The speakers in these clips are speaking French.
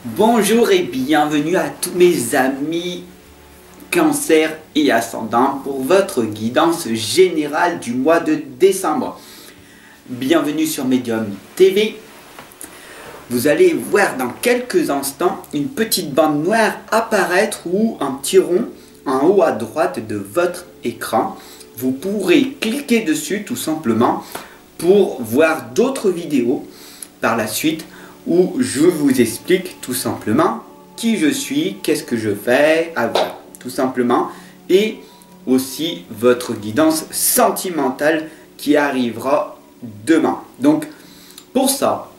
Bonjour et bienvenue à tous mes amis Cancer et Ascendant pour votre guidance générale du mois de décembre. Bienvenue sur Medium TV. Vous allez voir dans quelques instants une petite bande noire apparaître ou un petit rond en haut à droite de votre écran. Vous pourrez cliquer dessus tout simplement pour voir d'autres vidéos par la suite où je vous explique tout simplement qui je suis, qu'est-ce que je fais, voilà, tout simplement, et aussi votre guidance sentimentale qui arrivera demain. Donc pour ça,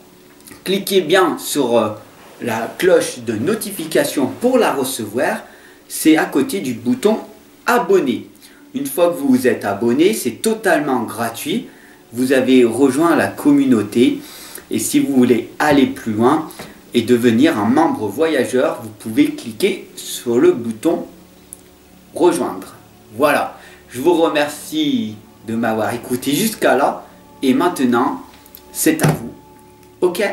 cliquez bien sur la cloche de notification pour la recevoir, c'est à côté du bouton abonner. Une fois que vous vous êtes abonné, c'est totalement gratuit, vous avez rejoint la communauté. Et si vous voulez aller plus loin et devenir un membre voyageur, vous pouvez cliquer sur le bouton rejoindre. Voilà, je vous remercie de m'avoir écouté jusqu'à là. Et maintenant, c'est à vous. Ok,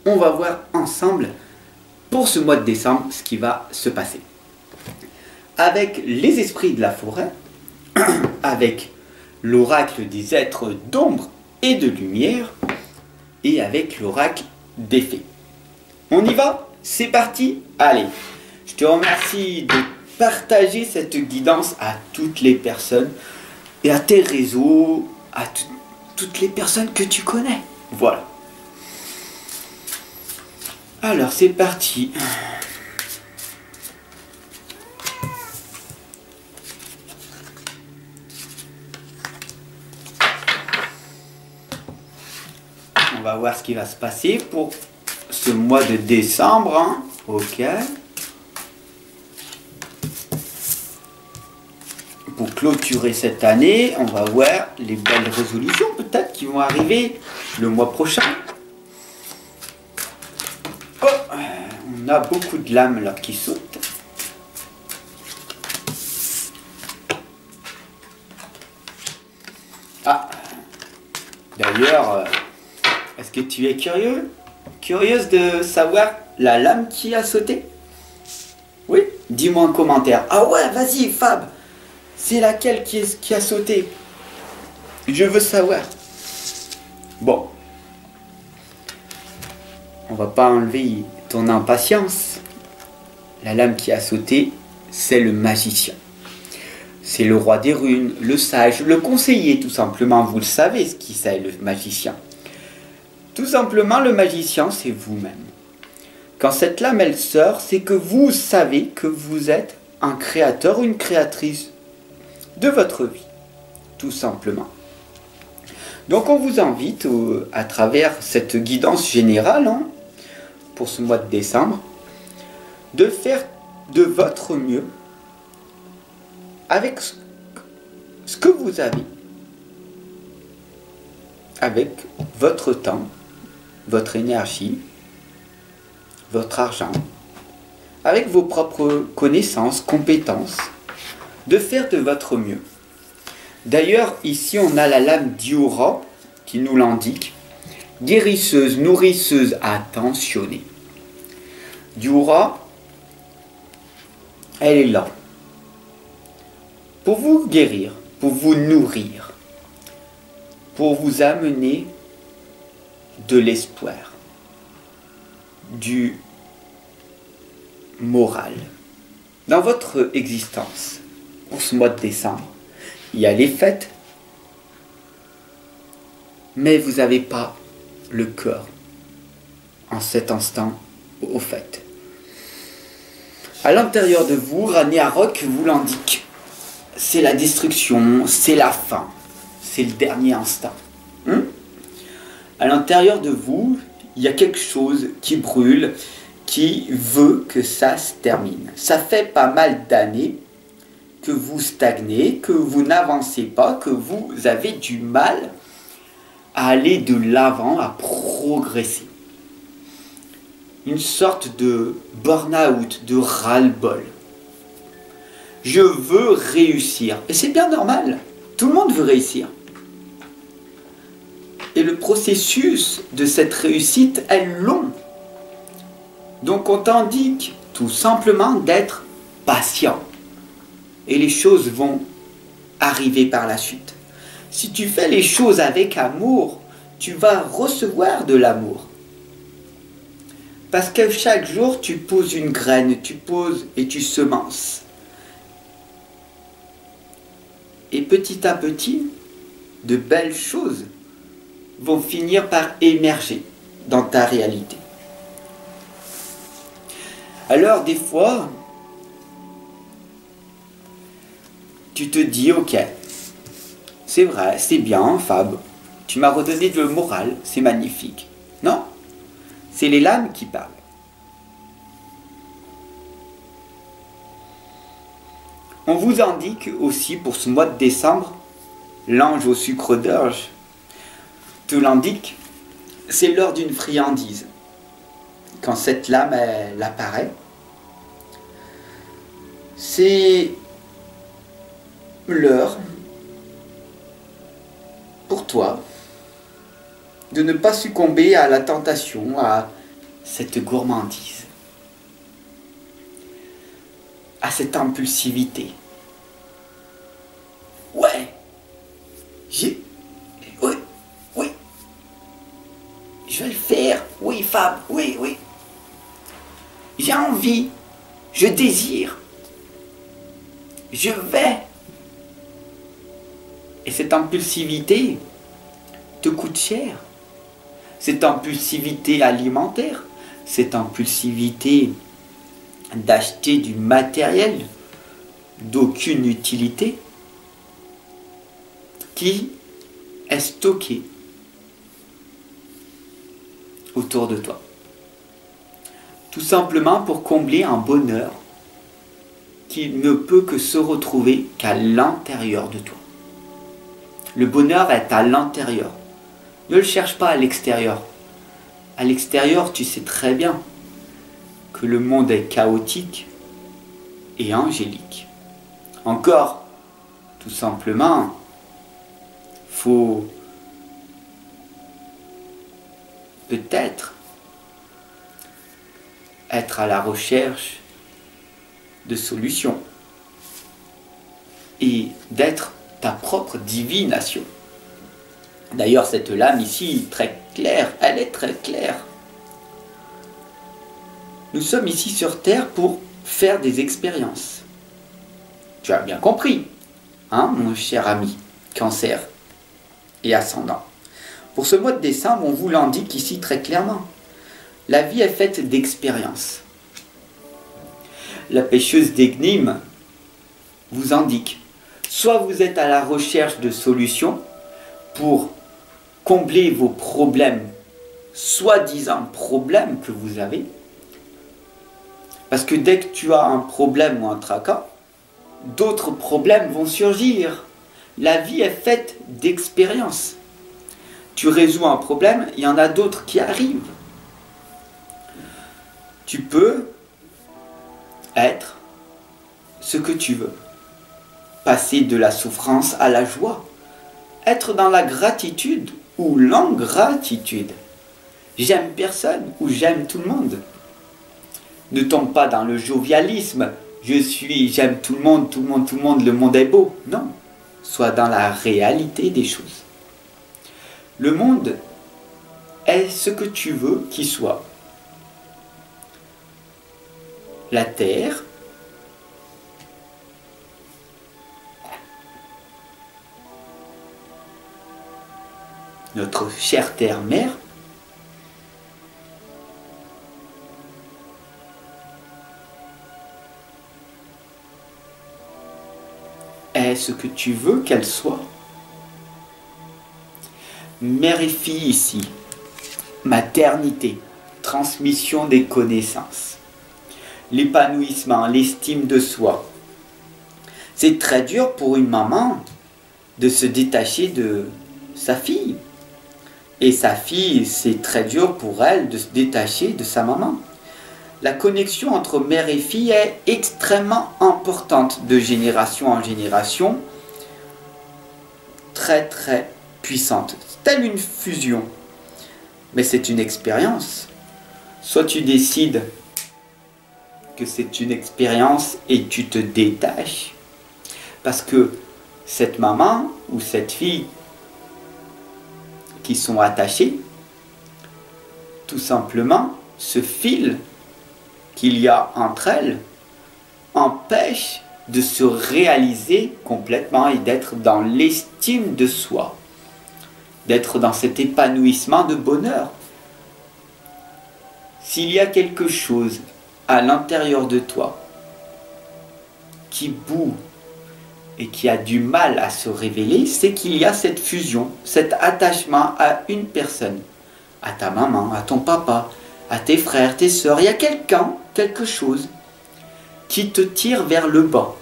on va voir ensemble pour ce mois de décembre ce qui va se passer. Avec les esprits de la forêt, avec l'oracle des êtres d'ombre et de lumière, et avec l'oracle des fées. On y va? C'est parti? Allez, je te remercie de partager cette guidance à toutes les personnes et à tes réseaux, à toutes les personnes que tu connais. Voilà. Alors, c'est parti. On va voir ce qui va se passer pour ce mois de décembre. Hein. Ok. Pour clôturer cette année, on va voir les belles résolutions peut-être qui vont arriver le mois prochain. Oh, on a beaucoup de lames là qui sautent. Ah, d'ailleurs... est-ce que tu es curieuse de savoir la lame qui a sauté? Oui? Dis-moi en commentaire. Ah ouais, vas-y Fab, c'est laquelle qui a sauté? Je veux savoir. Bon. On va pas enlever ton impatience. La lame qui a sauté, c'est le magicien. C'est le roi des runes, le sage, le conseiller tout simplement. Vous le savez ce qui c'est le magicien. Tout simplement, le magicien, c'est vous-même. Quand cette lame, elle sort, c'est que vous savez que vous êtes un créateur ou une créatrice de votre vie. Tout simplement. Donc, on vous invite, à travers cette guidance générale, hein, pour ce mois de décembre, de faire de votre mieux avec ce que vous avez. Avec votre temps, votre énergie, votre argent, avec vos propres connaissances, compétences, de faire de votre mieux. D'ailleurs, ici, on a la lame d'Iura qui nous l'indique. Guérisseuse, nourrisseuse, attentionnée. D'Iura, elle est là. Pour vous guérir, pour vous nourrir, pour vous amener de l'espoir, du moral. Dans votre existence, pour ce mois de décembre, il y a les fêtes, mais vous n'avez pas le cœur en cet instant aux fêtes. À l'intérieur de vous, Ragnarok vous l'indique. C'est la destruction, c'est la fin, c'est le dernier instant. À l'intérieur de vous, il y a quelque chose qui brûle, qui veut que ça se termine. Ça fait pas mal d'années que vous stagnez, que vous n'avancez pas, que vous avez du mal à aller de l'avant, à progresser. Une sorte de burn-out, de ras-le-bol. Je veux réussir. Et c'est bien normal. Tout le monde veut réussir. Et le processus de cette réussite est long. Donc on t'indique tout simplement d'être patient. Et les choses vont arriver par la suite. Si tu fais les choses avec amour, tu vas recevoir de l'amour. Parce que chaque jour, tu poses une graine, tu poses et tu semences. Et petit à petit, de belles choses vont finir par émerger dans ta réalité. Alors des fois, tu te dis, ok, c'est vrai, c'est bien, Fab, tu m'as redonné le moral, c'est magnifique. Non, c'est les lames qui parlent. On vous indique aussi pour ce mois de décembre, l'ange au sucre d'orge te l'indique, c'est l'heure d'une friandise. Quand cette lame, elle apparaît, c'est l'heure pour toi de ne pas succomber à la tentation, à cette gourmandise, à cette impulsivité. Ouais, oui, je vais le faire, oui Fab, oui. J'ai envie, je désire, je vais. Et cette impulsivité te coûte cher. Cette impulsivité alimentaire, cette impulsivité d'acheter du matériel d'aucune utilité qui est stocké autour de toi. Tout simplement pour combler un bonheur qui ne peut que se retrouver qu'à l'intérieur de toi. Le bonheur est à l'intérieur. Ne le cherche pas à l'extérieur. À l'extérieur, tu sais très bien que le monde est chaotique et angélique. Encore, tout simplement, faut peut-être être à la recherche de solutions et d'être ta propre divination. D'ailleurs, cette lame ici, très claire, elle est très claire. Nous sommes ici sur Terre pour faire des expériences. Tu as bien compris, hein, mon cher ami, Cancer et ascendant. Pour ce mois de décembre, on vous l'indique ici très clairement. La vie est faite d'expériences. La pêcheuse d'énigmes vous indique, soit vous êtes à la recherche de solutions pour combler vos problèmes, soi-disant problèmes que vous avez, parce que dès que tu as un problème ou un tracas, d'autres problèmes vont surgir. La vie est faite d'expériences. Tu résous un problème, il y en a d'autres qui arrivent. Tu peux être ce que tu veux. Passer de la souffrance à la joie. Être dans la gratitude ou l'ingratitude. J'aime personne ou j'aime tout le monde. Ne tombe pas dans le jovialisme. J'aime tout le monde, le monde est beau. Non. Sois dans la réalité des choses. Le monde est ce que tu veux qu'il soit. La terre, notre chère terre-mère, est ce que tu veux qu'elle soit. Mère et fille ici, maternité, transmission des connaissances, l'épanouissement, l'estime de soi. C'est très dur pour une maman de se détacher de sa fille. Et sa fille, c'est très dur pour elle de se détacher de sa maman. La connexion entre mère et fille est extrêmement importante de génération en génération. Très très puissante. Telle une fusion. Mais c'est une expérience. Soit tu décides que c'est une expérience et tu te détaches. Parce que cette maman ou cette fille qui sont attachées, tout simplement, ce fil qu'il y a entre elles empêche de se réaliser complètement et d'être dans l'estime de soi, d'être dans cet épanouissement de bonheur. S'il y a quelque chose à l'intérieur de toi qui bout et qui a du mal à se révéler, c'est qu'il y a cette fusion, cet attachement à une personne, à ta maman, à ton papa, à tes frères, tes sœurs. Il y a quelqu'un, quelque chose qui te tire vers le bas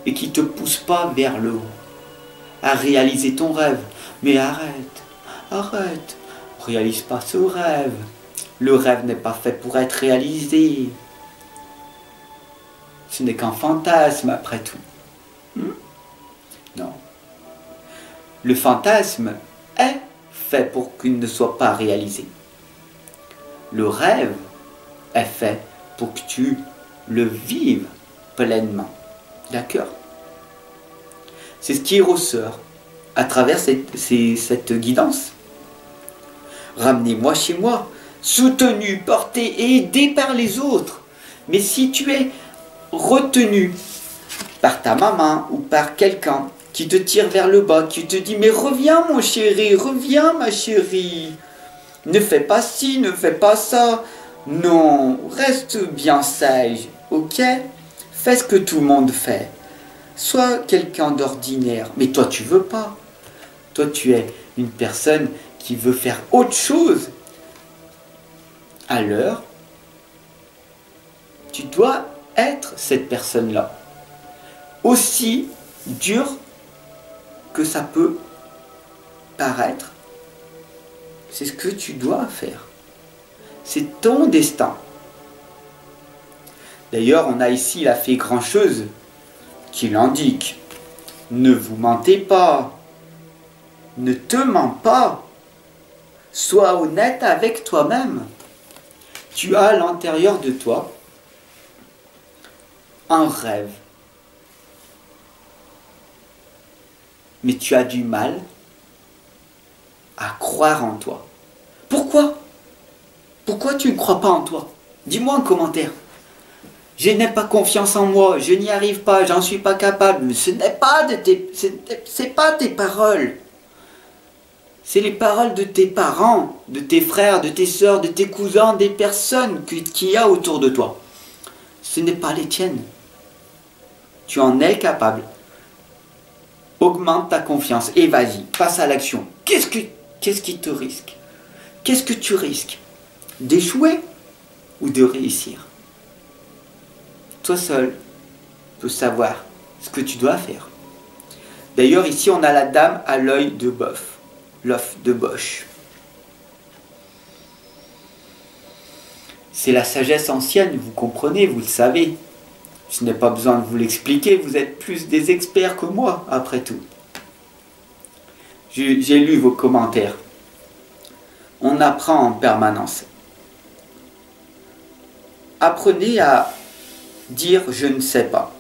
et qui ne te pousse pas vers le haut, à réaliser ton rêve. Mais arrête, réalise pas ce rêve. Le rêve n'est pas fait pour être réalisé. Ce n'est qu'un fantasme après tout. Non. Le fantasme est fait pour qu'il ne soit pas réalisé. Le rêve est fait pour que tu le vives pleinement. D'accord? C'est ce qui ressort à travers cette guidance. Ramenez-moi chez moi, soutenu, porté et aidé par les autres. Mais si tu es retenu par ta maman ou par quelqu'un qui te tire vers le bas, qui te dit « Mais reviens mon chéri, reviens ma chérie, ne fais pas ci, ne fais pas ça, non, reste bien sage, ok? Fais ce que tout le monde fait, sois quelqu'un d'ordinaire, mais toi tu veux pas. Toi tu es une personne qui veut faire autre chose. Alors, tu dois être cette personne-là. Aussi dur que ça peut paraître, c'est ce que tu dois faire. C'est ton destin. D'ailleurs, on a ici la fée grincheuse qui l'indique. Ne vous mentez pas. Ne te mens pas. Sois honnête avec toi-même. Tu as à l'intérieur de toi un rêve. Mais tu as du mal à croire en toi. Pourquoi? Pourquoi tu ne crois pas en toi? Dis-moi en commentaire. Je n'ai pas confiance en moi, je n'y arrive pas, j'en suis pas capable. Mais ce n'est pas c'est pas tes paroles. C'est les paroles de tes parents, de tes frères, de tes sœurs, de tes cousins, des personnes qu'il y a autour de toi. Ce n'est pas les tiennes. Tu en es capable. Augmente ta confiance et vas-y, passe à l'action. Qu'est-ce qui te risque? Qu'est-ce que tu risques? D'échouer ou de réussir? Toi seul peux savoir ce que tu dois faire. D'ailleurs, ici, on a la dame à l'œil de bœuf, l'œuf de Bosch. C'est la sagesse ancienne, vous comprenez, vous le savez. Je n'ai pas besoin de vous l'expliquer, vous êtes plus des experts que moi, après tout. J'ai lu vos commentaires. On apprend en permanence. Apprenez à dire « je ne sais pas ».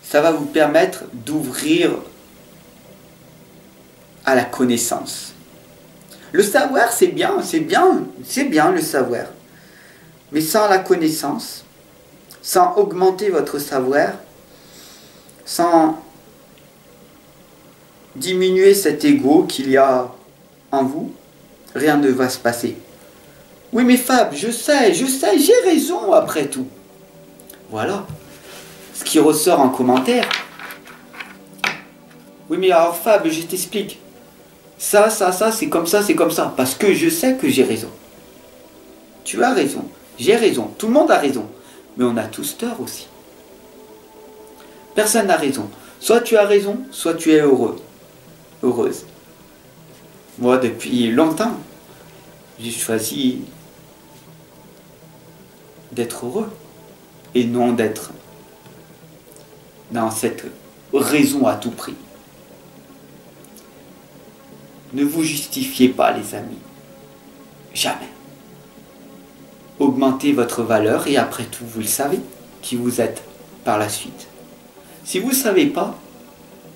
Ça va vous permettre d'ouvrir à la connaissance. Le savoir, c'est bien le savoir. Mais sans la connaissance, sans augmenter votre savoir, sans diminuer cet ego qu'il y a en vous, rien ne va se passer. Oui mais Fab, je sais, j'ai raison après tout. Voilà ce qui ressort en commentaire. Oui mais alors Fab, je t'explique. Ça, c'est comme ça, parce que je sais que j'ai raison. Tu as raison, j'ai raison, tout le monde a raison. Mais on a tous tort aussi. Personne n'a raison. Soit tu as raison, soit tu es heureux. Heureuse. Moi, depuis longtemps, j'ai choisi d'être heureux. Et non d'être dans cette raison à tout prix. Ne vous justifiez pas, les amis. Jamais. augmenter votre valeur et après tout, vous le savez, qui vous êtes par la suite. Si vous ne savez pas,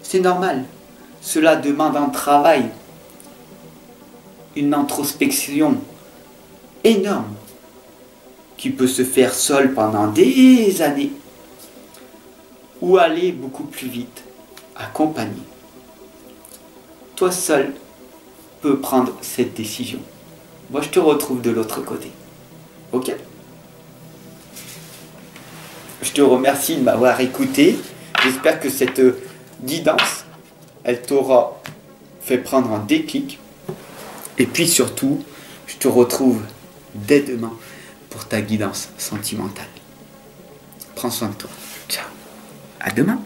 c'est normal. Cela demande un travail, une introspection énorme qui peut se faire seul pendant des années ou aller beaucoup plus vite, accompagné. Toi seul peux prendre cette décision. Moi, je te retrouve de l'autre côté. Ok? Je te remercie de m'avoir écouté. J'espère que cette guidance, elle t'aura fait prendre un déclic. Et puis surtout, je te retrouve dès demain pour ta guidance sentimentale. Prends soin de toi. Ciao. À demain.